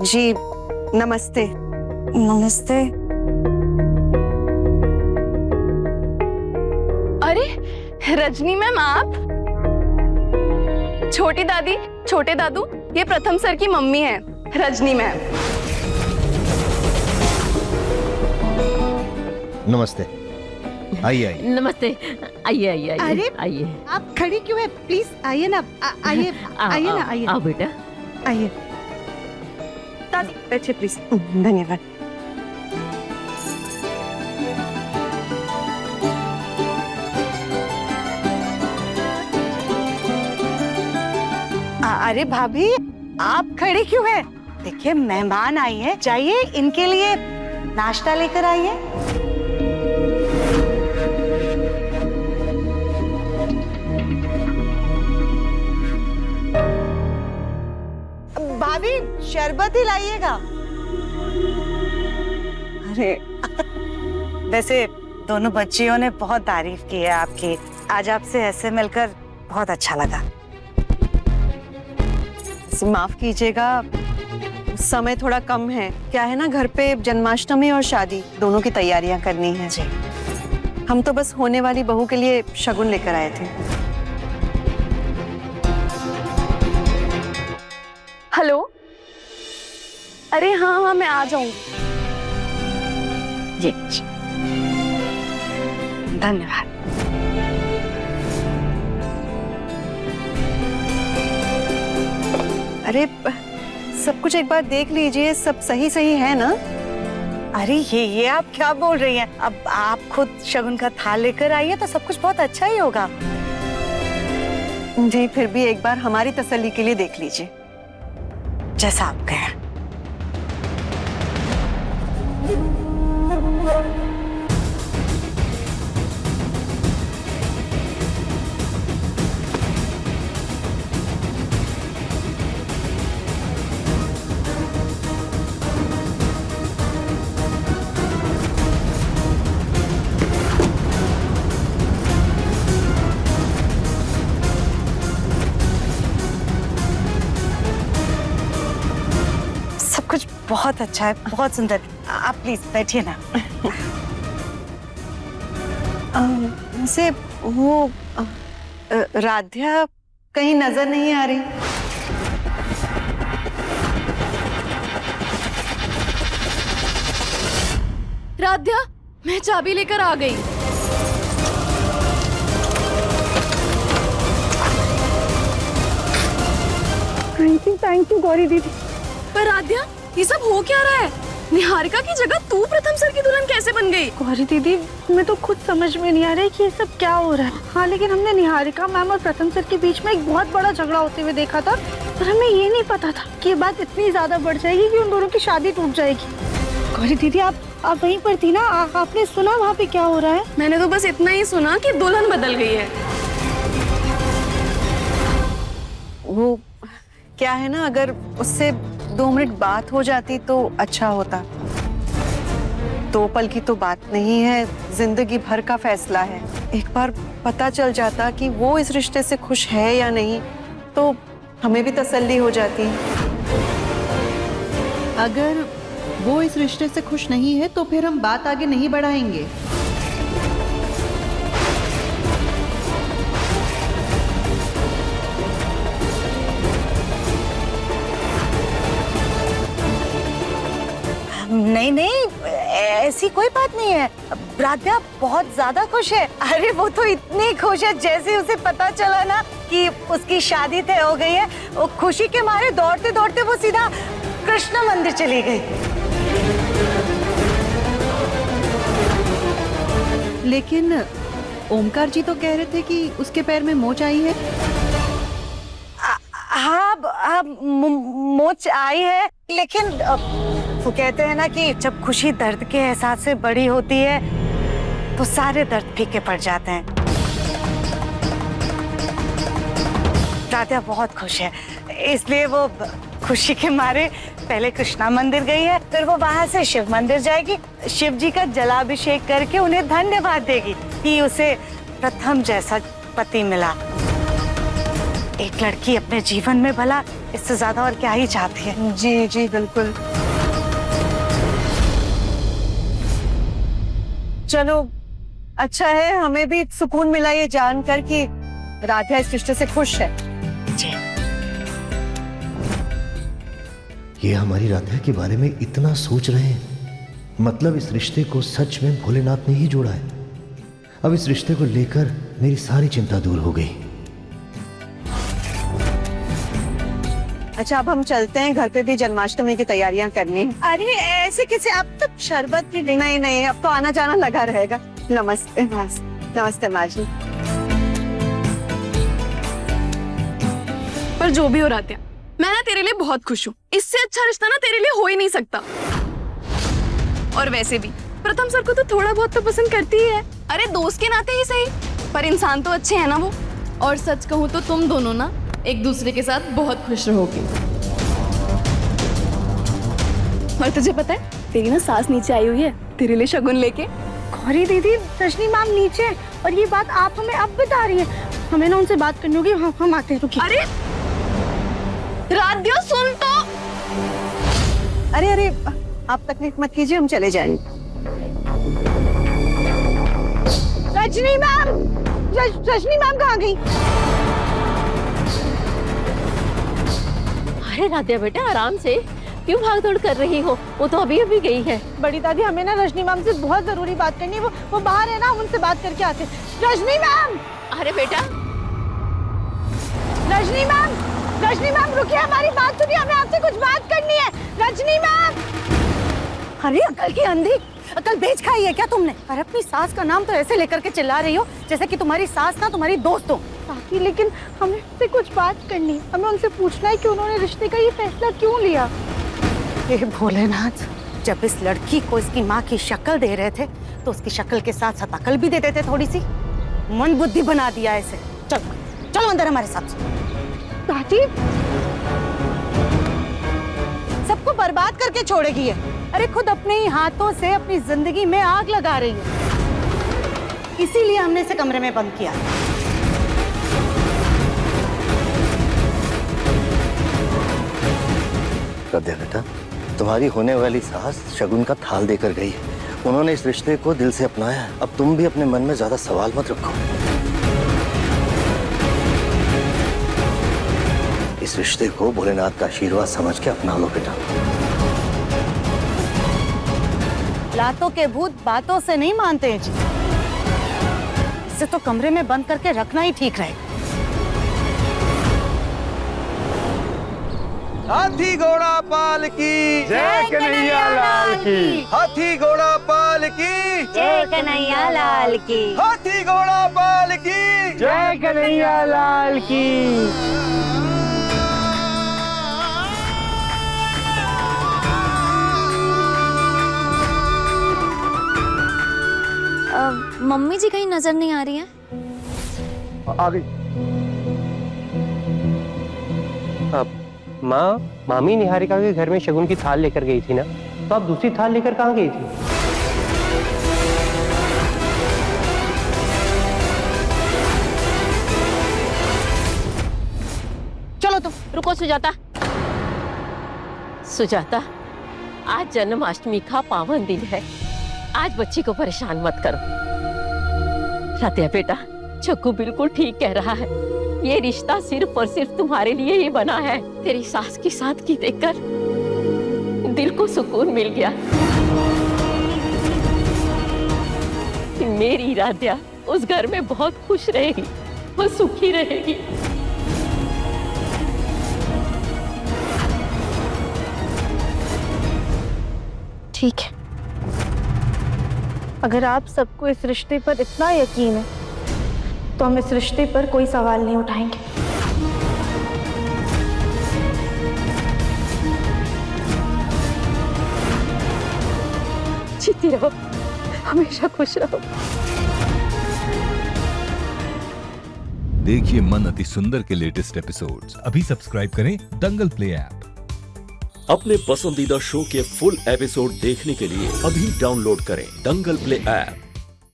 जी नमस्ते। नमस्ते। अरे रजनी मैम, आप? छोटी दादी, छोटे दादू, ये प्रथम सर की मम्मी है, रजनी मैम। नमस्ते। आइए आइए। नमस्ते। आइए आइए आइए। अरे आइए। आप खड़ी क्यों है? प्लीज आइए ना, आइए आइए ना, आइए। आओ बेटा। आइए। दादी बैठिए प्लीज। धन्यवाद। अरे भाभी, आप खड़ी क्यों है? देखिए मेहमान आई हैं, जाइए इनके लिए नाश्ता लेकर आइए। भाभी शरबत ही लाइएगा। अरे वैसे दोनों बच्चियों ने बहुत तारीफ की है आपकी। आज आपसे ऐसे मिलकर बहुत अच्छा लगा। माफ कीजिएगा, समय थोड़ा कम है। क्या है ना, घर पे जन्माष्टमी और शादी दोनों की तैयारियां करनी है जी। हम तो बस होने वाली बहू के लिए शगुन लेकर आए थे। हेलो। अरे हाँ हाँ, मैं आ जाऊं। ये धन्यवाद। अरे सब कुछ एक बार देख लीजिए, सब सही सही है ना? अरे ये आप क्या बोल रही हैं? अब आप खुद शगुन का थाल लेकर आइए तो सब कुछ बहुत अच्छा ही होगा। जी फिर भी एक बार हमारी तसल्ली के लिए देख लीजिए। जैसा आप कहें। सब कुछ बहुत अच्छा है, बहुत सुंदर। आप प्लीज बैठिए ना। वैसे वो राध्या कहीं नजर नहीं आ रही। राध्या, मैं चाबी लेकर आ गई। थैंक यू गौरी दीदी। पर राध्या, ये सब हो क्या रहा है? निहारिका की जगह तू प्रथम सर की दुल्हन कैसे बन गई? गौरी दीदी, हमें तो खुद समझ में नहीं आ रहा है कि ये सब क्या हो रहा है। हाँ, लेकिन हमने निहारिका मैम और प्रथम सर के बीच में एक बहुत बड़ा झगड़ा होते हुए देखा था, पर हमें ये नहीं पता था कि ये बात इतनी ज्यादा बढ़ जाएगी कि उन दोनों की शादी टूट जाएगी। गौरी दीदी, आप वहीं पर थी ना? आपने सुना वहाँ पे क्या हो रहा है? मैंने तो बस इतना ही सुना कि दुल्हन बदल गई है। वो क्या है ना, अगर उससे 2 मिनट बात हो जाती तो अच्छा होता। 2 पल की तो बात नहीं है, जिंदगी भर का फैसला है। एक बार पता चल जाता कि वो इस रिश्ते से खुश है या नहीं, तो हमें भी तसल्ली हो जाती। अगर वो इस रिश्ते से खुश नहीं है तो फिर हम बात आगे नहीं बढ़ाएंगे। नहीं नहीं, ऐसी कोई बात नहीं है। राध्या बहुत ज्यादा खुश है। अरे वो तो इतनी खुश है, जैसे उसे पता चला ना कि उसकी शादी तय हो गई है, वो खुशी के मारे दौड़ते दौड़ते वो सीधा कृष्ण मंदिर चली गई। लेकिन ओमकार जी तो कह रहे थे कि उसके पैर में मोच आई है। हाँ, मोच आई है, लेकिन वो कहते हैं ना कि जब खुशी दर्द के एहसास से बड़ी होती है तो सारे दर्द फीके पड़ जाते हैं। राध्या बहुत खुश है, इसलिए वो खुशी के मारे पहले कृष्णा मंदिर गई है, फिर वो वहां से शिव मंदिर जाएगी, शिव जी का जलाभिषेक करके उन्हें धन्यवाद देगी कि उसे प्रथम जैसा पति मिला। एक लड़की अपने जीवन में भला इससे ज्यादा और क्या ही चाहती है। जी जी बिल्कुल। चलो अच्छा है, हमें भी सुकून मिला ये जानकर कि राधा इस रिश्ते से खुश है। जी। ये हमारी राधा के बारे में इतना सोच रहे हैं, मतलब इस रिश्ते को सच में भोलेनाथ ने ही जोड़ा है। अब इस रिश्ते को लेकर मेरी सारी चिंता दूर हो गई। अच्छा अब हम चलते हैं, घर पे भी जन्माष्टमी की तैयारियां करनी है। अरे ऐसे कैसे, अब तो शरबत भी देना। नहीं नहीं, अब तो आना जाना लगा रहेगा। नमस्ते नमस्ते माँ जी। पर जो भी हो राध्या, मैं ना तेरे लिए बहुत खुश हूँ। इससे अच्छा रिश्ता ना तेरे लिए हो ही नहीं सकता। और वैसे भी प्रथम सर को तो थोड़ा बहुत तो पसंद करती ही है। अरे दोस्त के नाते ही सही, पर इंसान तो अच्छे है ना वो। और सच कहूँ तो तुम दोनों ना एक दूसरे के साथ बहुत खुश रहोगे। और तुझे पता है तेरी ना सास नीचे आई हुई है तेरे लिए शगुन लेके। गौरी दीदी, रजनी मैम नीचे है और ये बात आप हमें अब बता रही है। हमें ना उनसे बात करनी होगी। हम आते हैं, रुकिए। अरे राध्या सुन तो। अरे अरे आप तकलीफ मत कीजिए, हम चले जाएंगे। रजनी मैम, रजनी मैम कहाँ गई? अरे राध्या बेटा आराम से, क्यों भाग दौड़ कर रही हो? वो तो अभी अभी गई है। बड़ी दादी, हमें ना रजनी मैम से बहुत जरूरी बात करनी है। वो बाहर है ना, हम उनसे बात करके आते हैं। रजनी मैम, अरे बेटा रजनी मैम रुकिए, हमारी बात सुनिए, हमें आपसे कुछ बात करनी है। रजनी मैम। अरे अकल की अंधी, अकल बेच खाई है क्या तुमने? अरे अपनी सास का नाम तो ऐसे लेकर के चिल्ला रही हो जैसे कि तुम्हारी सास ना तुम्हारी दोस्त हो। ताकि लेकिन हमें उनसे कुछ बात करनी है। हमें उनसे पूछना है कि उन्होंने रिश्ते का ये फैसला क्यों लिया। हे भोलेनाथ, जब इस लड़की को इसकी माँ की शक्ल दे रहे थे तो उसकी शक्ल के साथ साथ अकल भी दे देते थोड़ी सी। मन बुद्धि बना दिया ऐसे। चलो चलो अंदर हमारे साथ। दादी, सबको बर्बाद करके छोड़ेगी ये। अरे खुद अपने ही हाथों से अपनी जिंदगी में आग लगा रही है। इसीलिए हमने इसे कमरे में बंद किया। राधा बेटा, तुम्हारी होने वाली सास शगुन का थाल देकर गई है। उन्होंने इस रिश्ते को दिल से अपनाया है। अब तुम भी अपने मन में ज्यादा सवाल मत रखो। इस रिश्ते को भोलेनाथ का आशीर्वाद समझ के अपना लो बेटा। लातों के भूत बातों से नहीं मानते हैं जी। इसे तो कमरे में बंद करके रखना ही ठीक रहेगा। हाथी घोड़ा पाल की जय कन्हैया लाल की। हाथी घोड़ा पाल की जय कन्हैया लाल की। हाथी घोड़ा पाल की जय कन्हैया लाल की। मम्मी जी कहीं नजर नहीं आ रही है। आ गई। माँ, मामी निहारिका के घर में शगुन की थाल लेकर गई थी ना, तो आप दूसरी थाल लेकर कहाँ गई थी? चलो तो। रुको सुजाता। सुजाता, आज जन्माष्टमी का पावन दिन है। आज बच्ची को परेशान मत करो। राध्या बेटा, चक्कू बिल्कुल ठीक कह रहा है। ये रिश्ता सिर्फ और सिर्फ तुम्हारे लिए ही बना है। तेरी सास की सादगी देखकर दिल को सुकून मिल गया। मेरी राध्या उस घर में बहुत खुश रहेगी, वो सुखी रहेगी। ठीक है, अगर आप सबको इस रिश्ते पर इतना यकीन है तो हम इस रिश्ते पर कोई सवाल नहीं उठाएंगे। जीती रहो, हमेशा खुश रहो। देखिए मन अति सुंदर के लेटेस्ट एपिसोड्स अभी सब्सक्राइब करें दंगल प्ले ऐप। अपने पसंदीदा शो के फुल एपिसोड देखने के लिए अभी डाउनलोड करें दंगल प्ले ऐप।